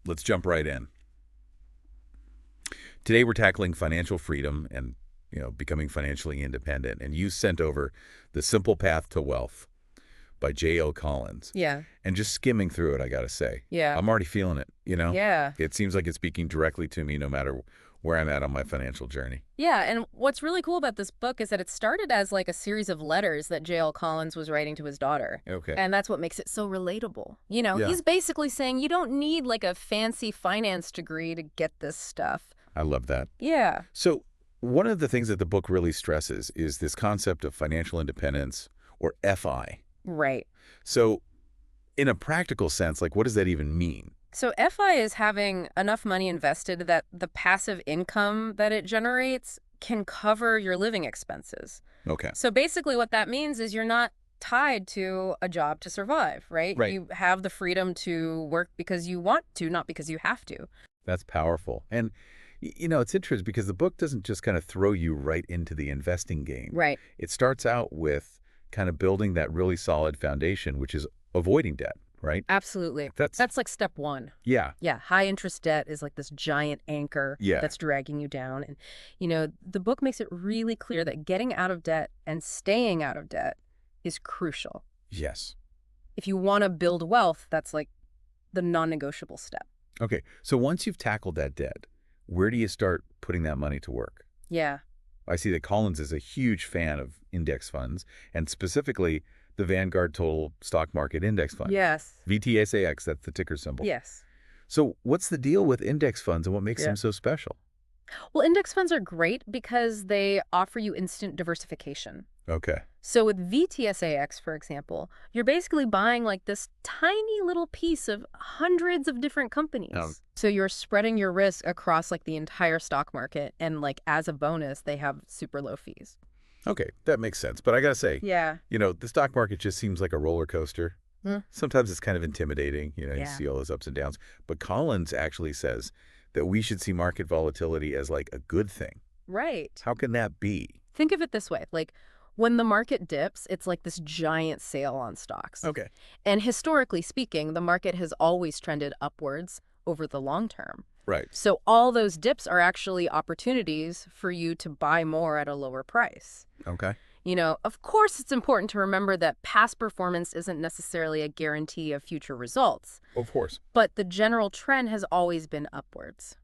let's jump right in. Today we're tackling financial freedom and, becoming financially independent. And you sent over The Simple Path to Wealth by J.O. Collins. Yeah. And just skimming through it, I got to say, Yeah. I'm already feeling it. Yeah. It seems like it's speaking directly to me no matter where I'm at on my financial journey. Yeah, and what's really cool about this book is that it started as like a series of letters that J.L. Collins was writing to his daughter. Okay. And that's what makes it so relatable. Yeah. He's basically saying you don't need like a fancy finance degree to get this stuff. I love that. Yeah. So one of the things that the book really stresses is this concept of financial independence, or FI. Right. So in a practical sense, like what does that even mean? So FI is having enough money invested that the passive income that it generates can cover your living expenses. Okay. So basically what that means is you're not tied to a job to survive, right? Right. You have the freedom to work because you want to, not because you have to. That's powerful. And, it's interesting because the book doesn't just kind of throw you right into the investing game. Right. It starts out with kind of building that really solid foundation, which is avoiding debt, right? Absolutely. That's That's like step one. Yeah. Yeah, high interest debt is like this giant anchor Yeah. that's dragging you down. And, the book makes it really clear that getting out of debt and staying out of debt is crucial. Yes. If you want to build wealth, that's like the non-negotiable step. Okay. So once you've tackled that debt, where do you start putting that money to work? Yeah. I see that Collins is a huge fan of index funds, and specifically the Vanguard Total Stock Market Index Fund. Yes. VTSAX, that's the ticker symbol. Yes. So what's the deal with index funds and what makes them so special? Well, index funds are great because they offer you instant diversification. Okay. So with VTSAX, for example, you're basically buying like this tiny little piece of hundreds of different companies. So you're spreading your risk across like the entire stock market. And like as a bonus, they have super low fees. Okay, that makes sense. But I got to say, Yeah. the stock market just seems like a roller coaster. Sometimes it's kind of intimidating. You Yeah. see all those ups and downs. But Collins actually says that we should see market volatility as like a good thing. Right. How can that be? Think of it this way. Like when the market dips, it's like this giant sale on stocks. Okay. And historically speaking, the market has always trended upwards over the long term. Right. So all those dips are actually opportunities for you to buy more at a lower price. Okay. Of course, it's important to remember that past performance isn't necessarily a guarantee of future results, Of course. but the general trend has always been upwards.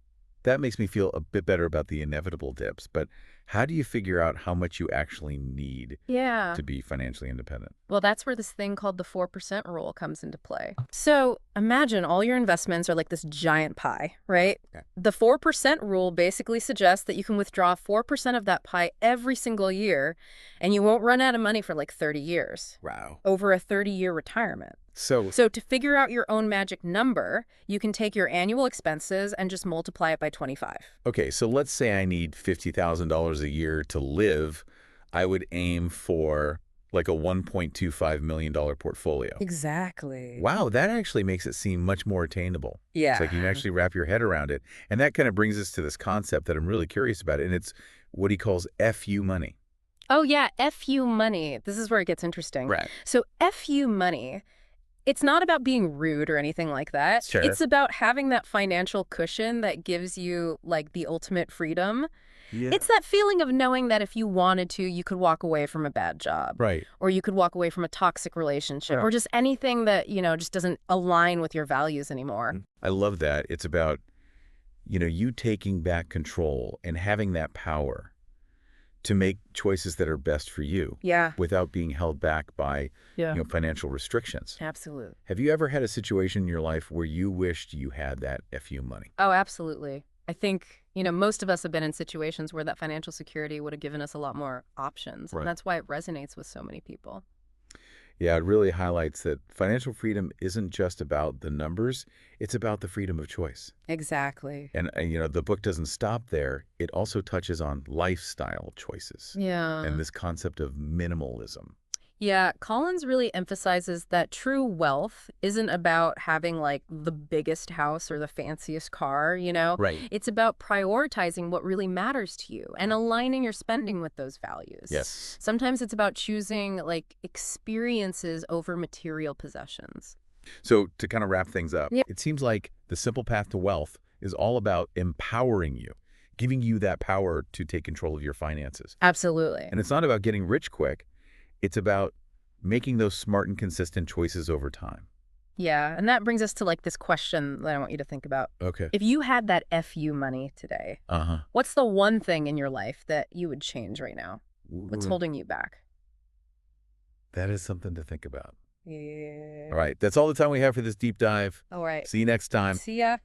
That makes me feel a bit better about the inevitable dips. But how do you figure out how much you actually need Yeah. to be financially independent? Well, that's where this thing called the 4% rule comes into play. So imagine all your investments are like this giant pie, right? Okay. The 4% rule basically suggests that you can withdraw 4% of that pie every single year, and you won't run out of money for like 30 years, Wow. over a 30-year retirement. So So to figure out your own magic number, you can take your annual expenses and just multiply it by 25. okay, so let's say I need $50,000 a year to live. I would aim for like a $1.25 million portfolio. Exactly. Wow, that actually makes it seem much more attainable. Yeah. It's like you can actually wrap your head around it. And that kind of brings us to this concept that I'm really curious about. And it's what he calls FU money. Oh, yeah, FU money. This is where it gets interesting. Right. So FU money, it's not about being rude or anything like that. Sure. It's about having that financial cushion that gives you like the ultimate freedom. Yeah. It's that feeling of knowing that if you wanted to, you could walk away from a bad job. Right. Or you could walk away from a toxic relationship. Yeah. Or just anything that, just doesn't align with your values anymore. I love that. It's about, you taking back control and having that power to make choices that are best for you Yeah. without being held back by, Yeah. financial restrictions. Absolutely. Have you ever had a situation in your life where you wished you had that FU money? Oh, absolutely. I think, most of us have been in situations where that financial security would have given us a lot more options. Right. And that's why it resonates with so many people. Yeah, it really highlights that financial freedom isn't just about the numbers, it's about the freedom of choice. Exactly. And, the book doesn't stop there. It also touches on lifestyle choices Yeah. and this concept of minimalism. Yeah, Collins really emphasizes that true wealth isn't about having like the biggest house or the fanciest car, Right. It's about prioritizing what really matters to you and aligning your spending with those values. Yes. Sometimes it's about choosing like experiences over material possessions. So to kind of wrap things up, Yeah. it seems like The Simple Path to Wealth is all about empowering you, giving you that power to take control of your finances. Absolutely. And it's not about getting rich quick. It's about making those smart and consistent choices over time. Yeah, and that brings us to like this question that I want you to think about. Okay. If you had that FU money today, what's the one thing in your life that you would change right now? What's holding you back? That is something to think about. Yeah. All right. That's all the time we have for this deep dive. All right. See you next time. See ya.